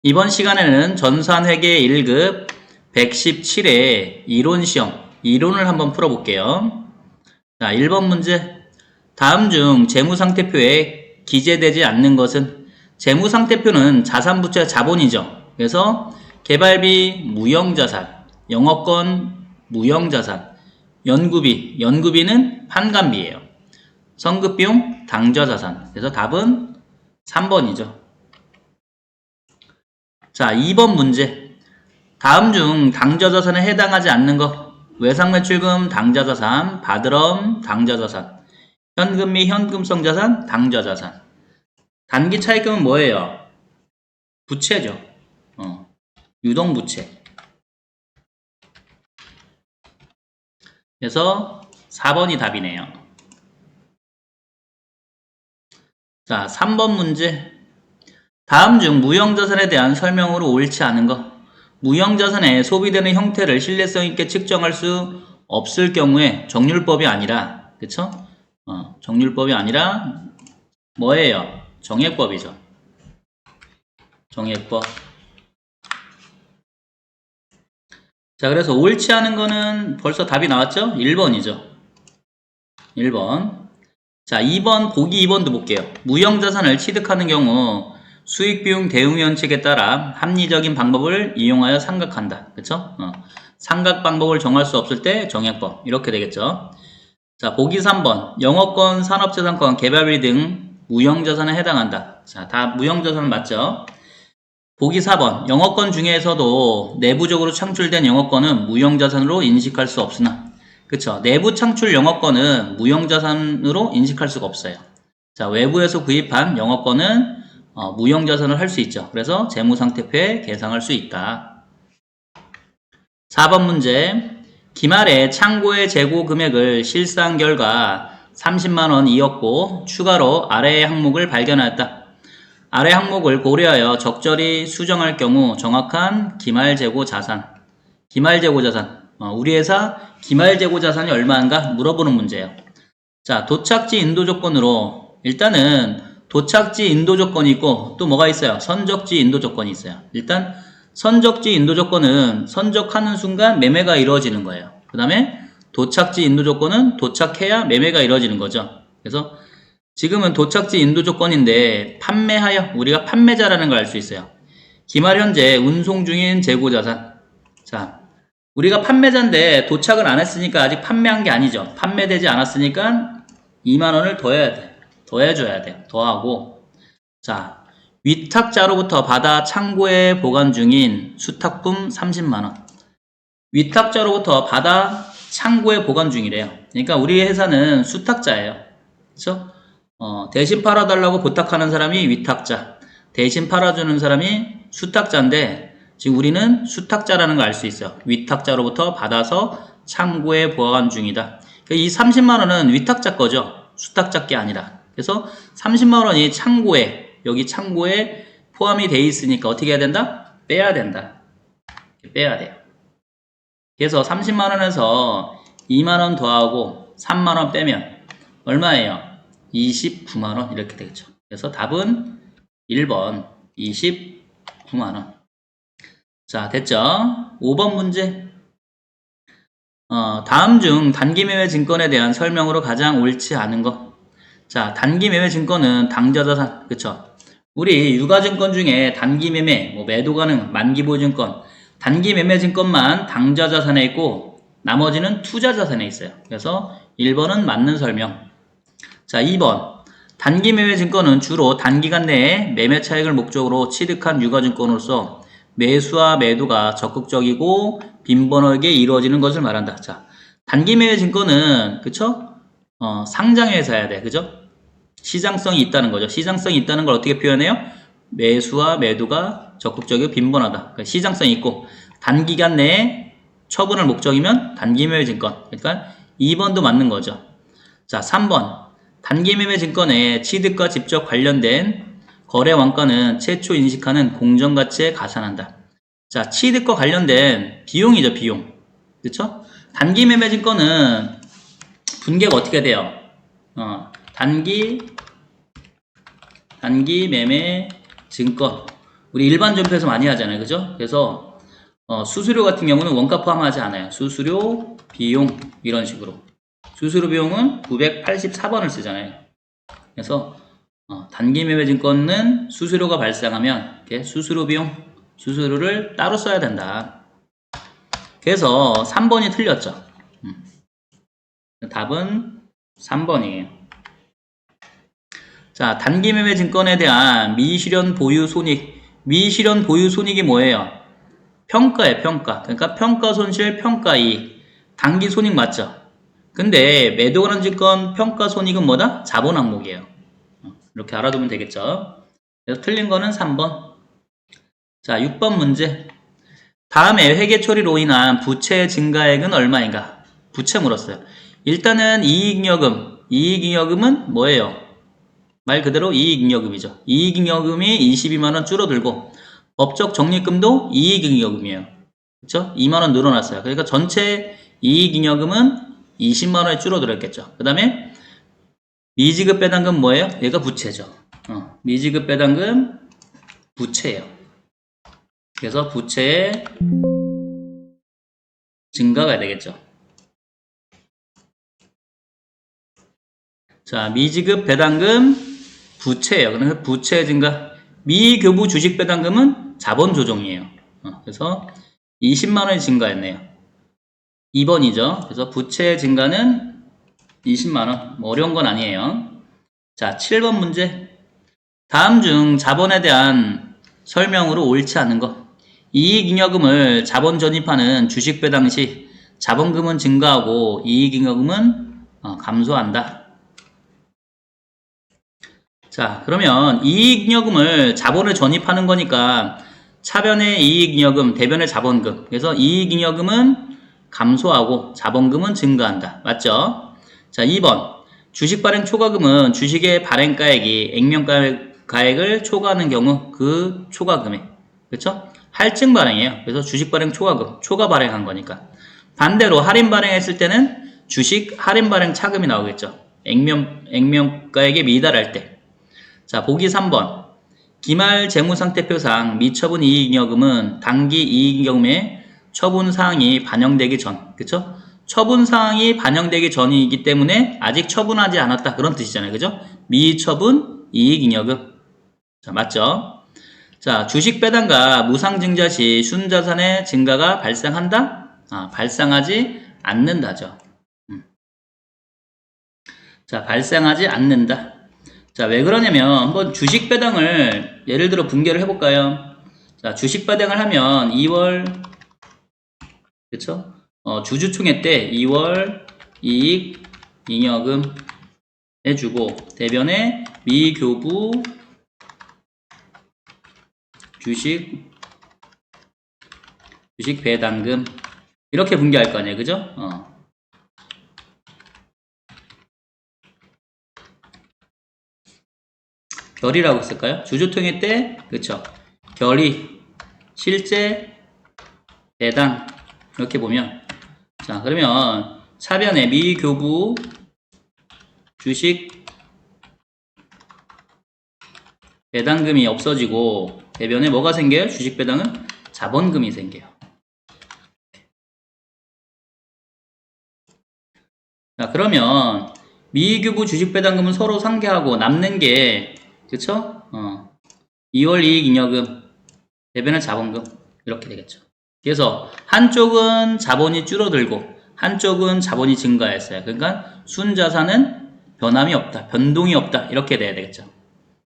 이번 시간에는 전산회계 1급 117회 이론시험, 이론을 한번 풀어볼게요. 자, 1번 문제. 다음 중 재무상태표에 기재되지 않는 것은? 재무상태표는 자산부채 자본이죠. 그래서 개발비 무형자산, 영업권 무형자산, 연구비는 판관비예요. 성급비용 당좌자산. 그래서 답은 3번이죠. 자, 2번 문제. 다음 중 당좌자산에 해당하지 않는 것. 외상매출금 당좌자산, 바드럼 당좌자산, 현금 및 현금성 자산 당좌자산. 단기 차입금은 뭐예요? 부채죠. 유동부채. 그래서 4번이 답이네요. 자, 3번 문제. 다음 중 무형자산에 대한 설명으로 옳지 않은 것. 무형자산에 소비되는 형태를 신뢰성 있게 측정할 수 없을 경우에 정률법이 아니라, 그쵸? 정률법이 아니라 뭐예요? 정액법이죠. 정액법. 자, 그래서 옳지 않은 거는 벌써 답이 나왔죠? 1번이죠. 1번. 자, 2번, 보기 2번도 볼게요. 무형자산을 취득하는 경우 수익비용 대응원칙에 따라 합리적인 방법을 이용하여 상각한다. 그쵸? 상각 방법을 정할 수 없을 때 정액법. 이렇게 되겠죠. 자, 보기 3번. 영업권, 산업재산권, 개발비 등 무형자산에 해당한다. 자, 다 무형자산 맞죠? 보기 4번. 영업권 중에서도 내부적으로 창출된 영업권은 무형자산으로 인식할 수 없으나, 그쵸? 내부 창출 영업권은 무형자산으로 인식할 수가 없어요. 자, 외부에서 구입한 영업권은 무형자산을 할 수 있죠. 그래서 재무상태표에 계상할 수 있다. 4번 문제. 기말에 창고의 재고 금액을 실사한 결과 30만원 이었고 추가로 아래의 항목을 발견하였다. 아래 항목을 고려하여 적절히 수정할 경우 정확한 기말재고 자산. 기말재고 자산. 우리 회사 기말재고 자산이 얼마인가 물어보는 문제예요. 자, 도착지 인도 조건으로 일단은 도착지 인도 조건이 있고 또 뭐가 있어요? 선적지 인도 조건이 있어요. 일단 선적지 인도 조건은 선적하는 순간 매매가 이루어지는 거예요. 그 다음에 도착지 인도 조건은 도착해야 매매가 이루어지는 거죠. 그래서 지금은 도착지 인도 조건인데 판매하여 우리가 판매자라는 걸 알 수 있어요. 기말 현재 운송 중인 재고자산. 자, 우리가 판매자인데 도착을 안 했으니까 아직 판매한 게 아니죠. 판매되지 않았으니까 2만원을 더해야 돼. 더해줘야 돼. 더하고. 자, 위탁자로부터 받아 창고에 보관 중인 수탁품 30만원. 위탁자로부터 받아 창고에 보관 중이래요. 그러니까 우리 회사는 수탁자예요. 그쵸? 대신 팔아달라고 부탁하는 사람이 위탁자, 대신 팔아주는 사람이 수탁자인데 지금 우리는 수탁자라는 걸 알 수 있어요. 위탁자로부터 받아서 창고에 보관 중이다. 이 30만원은 위탁자 거죠. 수탁자 게 아니라. 그래서 30만원이 창고에, 여기 창고에 포함이 돼 있으니까 어떻게 해야 된다? 빼야 된다. 빼야 돼요. 그래서 30만원에서 2만원 더하고 3만원 빼면 얼마예요? 29만원 이렇게 되겠죠. 그래서 답은 1번 29만원. 자, 됐죠? 5번 문제. 다음 중 단기 매매 증권에 대한 설명으로 가장 옳지 않은 것. 자, 단기 매매 증권은 당좌자산, 그쵸? 우리 유가증권 중에 단기 매매, 매도 가능, 만기 보증권, 단기 매매 증권만 당좌자산에 있고 나머지는 투자자산에 있어요. 그래서 1번은 맞는 설명. 자, 2번. 단기 매매 증권은 주로 단기간 내에 매매 차익을 목적으로 취득한 유가증권으로서 매수와 매도가 적극적이고 빈번하게 이루어지는 것을 말한다. 자, 단기 매매 증권은, 그쵸? 상장의 회사야 돼. 그죠? 시장성이 있다는 거죠. 시장성이 있다는 걸 어떻게 표현해요? 매수와 매도가 적극적이고 빈번하다. 그러니까 시장성이 있고 단기간 내에 처분할 목적이면 단기 매매 증권. 그러니까 2번도 맞는 거죠. 자, 3번. 단기 매매 증권의 취득과 직접 관련된 거래 원가는 최초 인식하는 공정가치에 가산한다. 자, 취득과 관련된 비용이죠, 비용. 그쵸? 단기 매매 증권은 분계가 어떻게 돼요? 단기 매매 증권. 우리 일반 점표에서 많이 하잖아요. 그죠? 그래서 수수료 같은 경우는 원가 포함하지 않아요. 수수료, 비용 이런 식으로. 수수료 비용은 984번을 쓰잖아요. 그래서 단기 매매 증권은 수수료가 발생하면 이렇게 수수료 비용, 수수료를 따로 써야 된다. 그래서 3번이 틀렸죠. 답은 3번이에요. 자, 단기 매매 증권에 대한 미실현 보유 손익. 미실현 보유 손익이 뭐예요? 평가예요, 평가. 그러니까 평가 손실, 평가 이익. 단기 손익 맞죠? 근데 매도 권한 증권 평가 손익은 뭐다? 자본 항목이에요. 이렇게 알아두면 되겠죠? 그래서 틀린 거는 3번. 자, 6번 문제. 다음에 회계 처리로 인한 부채 증가액은 얼마인가? 부채 물었어요. 일단은 이익잉여금. 이익잉여금은 뭐예요? 말 그대로 이익잉여금이죠. 이익잉여금이 22만원 줄어들고 법적 적립금도 이익잉여금이에요. 그쵸? 2만원 늘어났어요. 그러니까 전체 이익잉여금은 20만원에 줄어들었겠죠. 그 다음에 미지급 배당금 뭐예요? 얘가 부채죠. 미지급 배당금 부채예요. 그래서 부채의 증가가 되겠죠. 자, 미지급 배당금 부채예요. 그래서 부채 증가. 미교부 주식 배당금은 자본 조정이에요. 그래서 20만원이 증가했네요. 2번이죠. 그래서 부채 증가는 20만원. 뭐 어려운 건 아니에요. 자, 7번 문제. 다음 중 자본에 대한 설명으로 옳지 않은 것. 이익잉여금을 자본 전입하는 주식 배당 시 자본금은 증가하고 이익잉여금은 감소한다. 자, 그러면 이익잉여금을 자본을 전입하는 거니까 차변의 이익잉여금, 대변의 자본금. 그래서 이익잉여금은 감소하고 자본금은 증가한다. 맞죠? 자, 2번. 주식 발행 초과금은 주식의 발행가액이 액면가액을 초과하는 경우 그 초과금액. 그렇죠? 할증 발행이에요. 그래서 주식 발행 초과금, 초과 발행한 거니까. 반대로 할인 발행했을 때는 주식 할인 발행 차금이 나오겠죠. 액면가액에 미달할 때. 자, 보기 3번. 기말 재무상태표상 미처분 이익잉여금은 단기 이익잉여금의 처분사항이 반영되기 전, 그쵸? 처분사항이 반영되기 전이기 때문에 아직 처분하지 않았다. 그런 뜻이잖아요. 그죠? 미처분 이익잉여금. 자, 맞죠? 자, 주식 배당과 무상증자 시 순자산의 증가가 발생한다? 발생하지 않는다죠. 자, 발생하지 않는다. 자, 왜 그러냐면 한번 주식 배당을 예를 들어 분개를 해볼까요? 자, 주식 배당을 하면 2월, 그쵸? 주주총회 때 2월 이익 잉여금 해주고 대변에 미교부 주식 배당금 이렇게 분개할 거 아니에요, 그죠? 결이라고 했을까요? 주주총회 때, 그쵸? 결의, 실제, 배당 이렇게 보면 자, 그러면 차변에 미교부 주식 배당금이 없어지고 대변에 뭐가 생겨요? 주식 배당은 자본금이 생겨요. 자, 그러면 미교부 주식 배당금은 서로 상계하고 남는 게 그쵸? 2월 이익잉여금 대변은 자본금 이렇게 되겠죠. 그래서 한쪽은 자본이 줄어들고 한쪽은 자본이 증가했어요. 그러니까 순자산은 변함이 없다. 변동이 없다. 이렇게 돼야 되겠죠.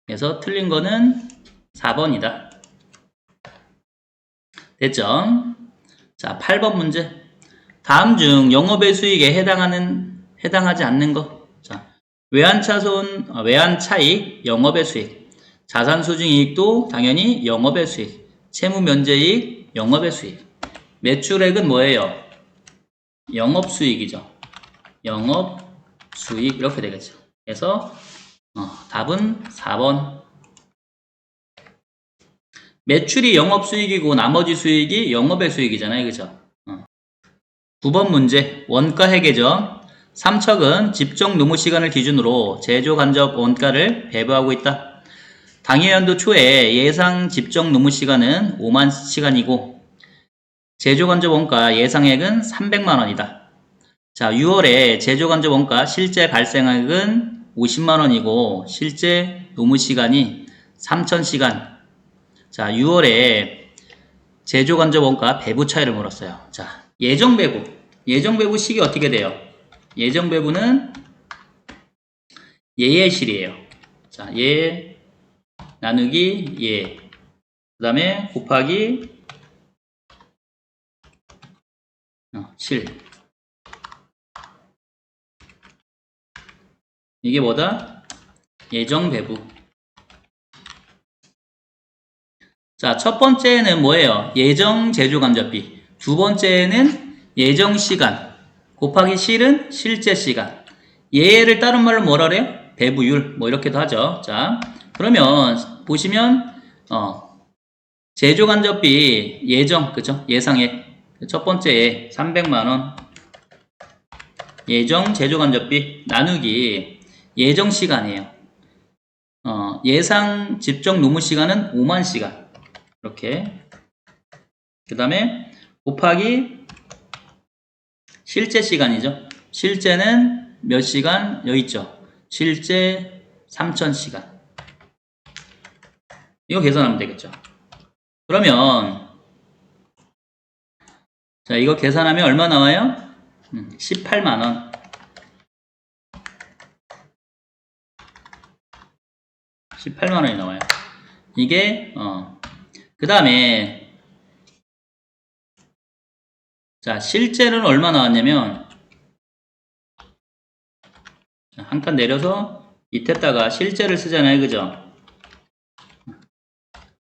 그래서 틀린 거는 4번이다. 됐죠? 자, 8번 문제. 다음 중 영업의 수익에 해당하지 않는 것. 자, 외환 차익, 영업의 수익. 자산 수증 이익도 당연히 영업의 수익. 채무 면제이익, 영업의 수익. 매출액은 뭐예요? 영업 수익이죠. 영업 수익 이렇게 되겠죠. 그래서 답은 4번. 매출이 영업 수익이고 나머지 수익이 영업의 수익이잖아요. 그죠? 9번 문제. 원가 회계죠. 삼척은 집정 노무 시간을 기준으로 제조 간접 원가를 배부하고 있다. 당해연도 초에 예상 집정 노무 시간은 5만 시간이고 제조간접 원가 예상액은 300만 원이다. 자, 6월에 제조간접 원가 실제 발생액은 50만 원이고 실제 노무 시간이 3,000시간. 자, 6월에 제조간접 원가 배부 차이를 물었어요. 자, 예정배부. 예정배부 식이 어떻게 돼요? 예정배부는 예의 실이에요. 자, 예 나누기 예. 그 다음에 곱하기 실. 이게 뭐다? 예정배부. 자, 첫 번째는 뭐예요? 예정 제조간접비. 두 번째는 예정 시간. 곱하기 실은 실제 시간. 예를 다른 말로 뭐라 그래요? 배부율. 뭐 이렇게도 하죠. 자, 그러면 보시면 제조간접비 예정, 그죠? 예상액. 첫 번째 예 300만 원. 예정 제조간접비 나누기 예정 시간이에요. 예상 집정 노무 시간은 5만 시간. 이렇게. 그 다음에 곱하기 실제 시간이죠. 실제는 몇 시간? 여기 있죠. 실제 3,000시간. 이거 계산하면 되겠죠. 그러면 자, 이거 계산하면 얼마 나와요? 18만 원. 18만 원이 나와요. 이게 그 다음에 자, 실제는 얼마 나왔냐면 한 칸 내려서 밑에다가 실제를 쓰잖아요. 그죠?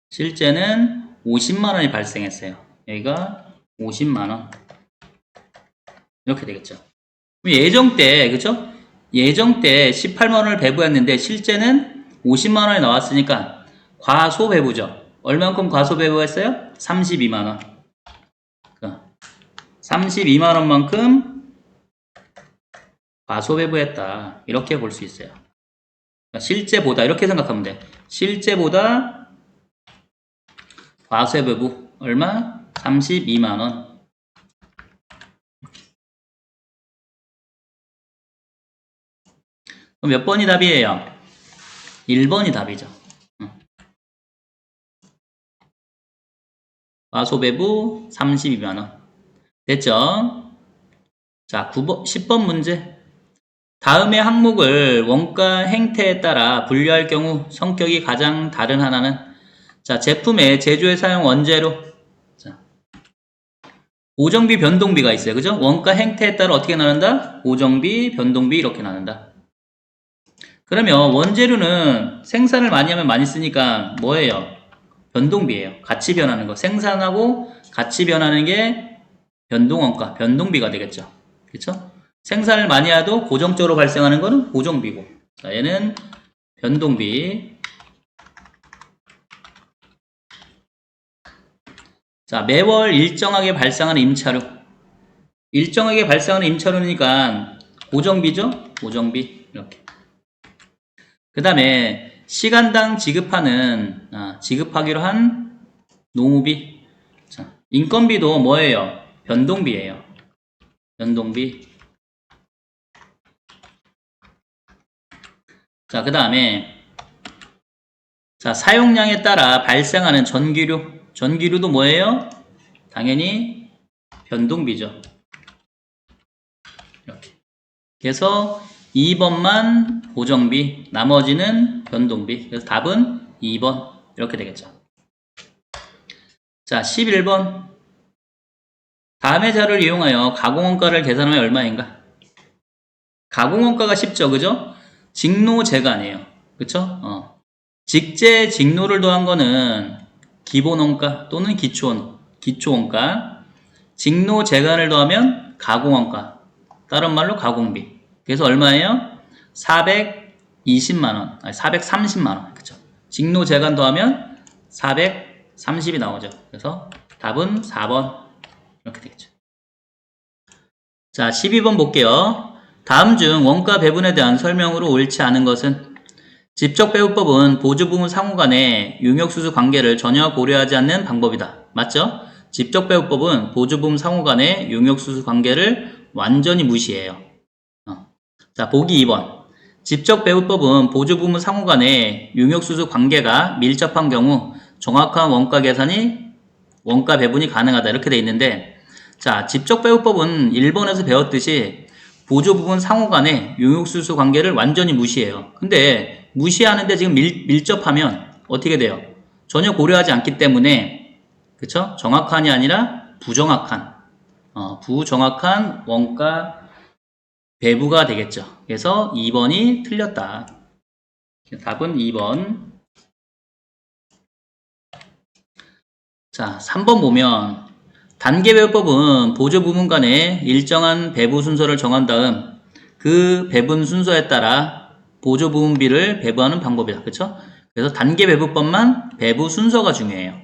실제는 50만 원이 발생했어요. 여기가 50만 원. 이렇게 되겠죠. 예정 때, 그죠? 예정 때 18만 원을 배부했는데 실제는 50만 원이 나왔으니까 과소배부죠. 얼만큼 과소배부했어요? 32만 원. 32만 원만큼 과소배부했다. 이렇게 볼 수 있어요. 실제보다 이렇게 생각하면 돼. 실제보다 과소배부 얼마? 32만 원. 그럼 몇 번이 답이에요? 1번이 답이죠. 과소배부 32만 원. 됐죠? 자, 9번, 10번 문제. 다음의 항목을 원가 행태에 따라 분류할 경우 성격이 가장 다른 하나는 자, 제품의 제조에 사용 원재료. 자, 고정비, 변동비가 있어요. 그죠? 원가 행태에 따라 어떻게 나눈다? 고정비, 변동비 이렇게 나눈다. 그러면 원재료는 생산을 많이 하면 많이 쓰니까 뭐예요? 변동비예요. 가치 변하는 거. 생산하고 가치 변하는 게 변동원가, 변동비가 되겠죠. 그렇죠? 생산을 많이 해도 고정적으로 발생하는 거는 고정비고. 자, 얘는 변동비. 자, 매월 일정하게 발생하는 임차료. 일정하게 발생하는 임차료니까 고정비죠? 고정비. 이렇게. 그 다음에 시간당 지급하는 지급하기로 한 노무비. 자, 인건비도 뭐예요? 변동비예요. 변동비. 자, 그 다음에 자, 사용량에 따라 발생하는 전기료. 전기료도 뭐예요? 당연히 변동비죠. 이렇게. 그래서 2번만 고정비, 나머지는 변동비. 그래서 답은 2번. 이렇게 되겠죠. 자, 11번. 다음의 자료를 이용하여 가공원가를 계산하면 얼마인가? 가공원가가 쉽죠, 그죠? 직노제간이에요. 그쵸? 직제, 직노를 더한 거는 기본원가 또는 기초원가. 직노제간을 더하면 가공원가. 다른 말로 가공비. 그래서 얼마예요? 420만원. 아니, 430만원. 그쵸? 직노제간 더하면 430이 나오죠. 그래서 답은 4번. 이렇게 되겠죠. 자, 12번 볼게요. 다음 중 원가 배분에 대한 설명으로 옳지 않은 것은 직접배우법은 보조부문 상호 간의 용역수수 관계를 전혀 고려하지 않는 방법이다. 맞죠? 직접배우법은 보조부문 상호 간의 용역수수 관계를 완전히 무시해요. 자, 보기 2번. 직접배우법은 보조부문 상호 간의 용역수수 관계가 밀접한 경우 정확한 원가 계산이 원가 배분이 가능하다. 이렇게 돼 있는데, 자, 직접배우법은 1번에서 배웠듯이 보조부문 상호 간의 용역수수 관계를 완전히 무시해요. 근데 무시하는데 지금 밀접하면 어떻게 돼요? 전혀 고려하지 않기 때문에, 그쵸? 정확한이 아니라 부정확한, 부정확한 원가 배부가 되겠죠. 그래서 2번이 틀렸다. 답은 2번. 자, 3번 보면 단계배분법은 보조부문 간에 일정한 배부 순서를 정한 다음 그 배분 순서에 따라 보조부문비를 배부하는 방법이다. 그렇죠? 그래서 단계배분법만 배부 순서가 중요해요.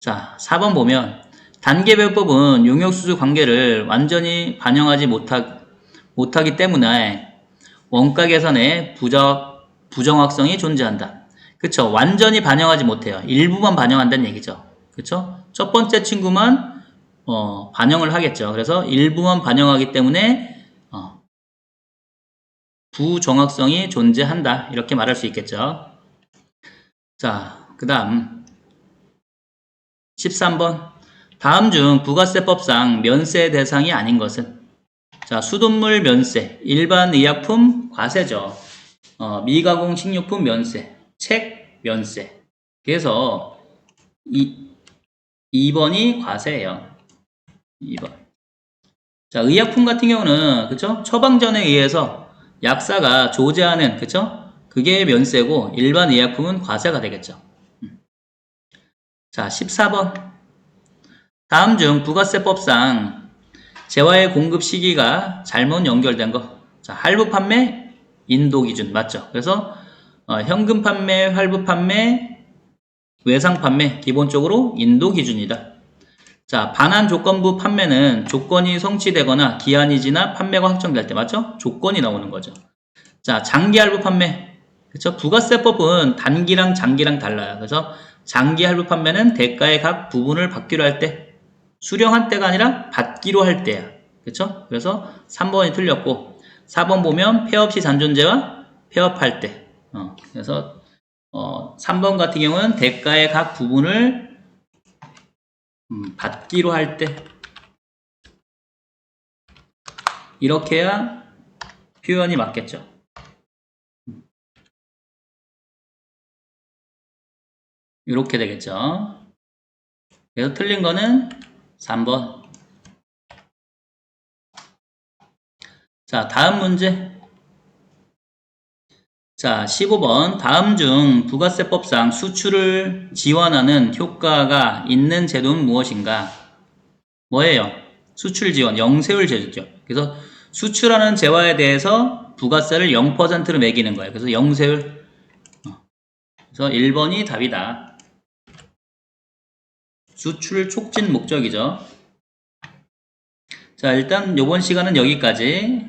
자, 4번 보면 단계배분법은 용역수수 관계를 완전히 반영하지 못하기 때문에 원가 계산에 부정확성이 존재한다. 그쵸? 완전히 반영하지 못해요. 일부만 반영한다는 얘기죠. 그쵸? 첫 번째 친구만 반영을 하겠죠. 그래서 일부만 반영하기 때문에 부정확성이 존재한다. 이렇게 말할 수 있겠죠. 자, 그 다음 13번. 다음 중 부가세법상 면세 대상이 아닌 것은? 자, 수돗물 면세, 일반 의약품 과세죠. 미가공 식료품 면세, 책 면세. 그래서 2번이 과세예요. 2번. 자, 의약품 같은 경우는 그쵸? 처방전에 의해서 약사가 조제하는 그쵸? 그게 면세고 일반 의약품은 과세가 되겠죠. 자, 14번. 다음 중 부가세법상 재화의 공급 시기가 잘못 연결된 거. 자, 할부 판매 인도 기준 맞죠? 그래서 현금 판매, 할부 판매, 외상 판매 기본적으로 인도 기준이다. 자, 반환 조건부 판매는 조건이 성취되거나 기한이 지나 판매가 확정될 때 맞죠? 조건이 나오는 거죠. 자, 장기 할부 판매. 그렇죠? 부가세법은 단기랑 장기랑 달라요. 그래서 장기 할부 판매는 대가의 각 부분을 받기로 할 때, 수령한 때가 아니라 받기로 할 때야. 그렇죠? 그래서 3번이 틀렸고 4번 보면 폐업 시 잔존재와 폐업할 때. 그래서 3번 같은 경우는 대가의 각 부분을 받기로 할 때 이렇게 해야 표현이 맞겠죠. 이렇게 되겠죠. 그래서 틀린 거는 3번. 자, 다음 문제. 자, 15번. 다음 중 부가세법상 수출을 지원하는 효과가 있는 제도는 무엇인가? 뭐예요? 수출 지원, 영세율 제도죠. 그래서 수출하는 재화에 대해서 부가세를 0%로 매기는 거예요. 그래서 영세율. 그래서 1번이 답이다. 수출 촉진 목적이죠. 자, 일단 이번 시간은 여기까지.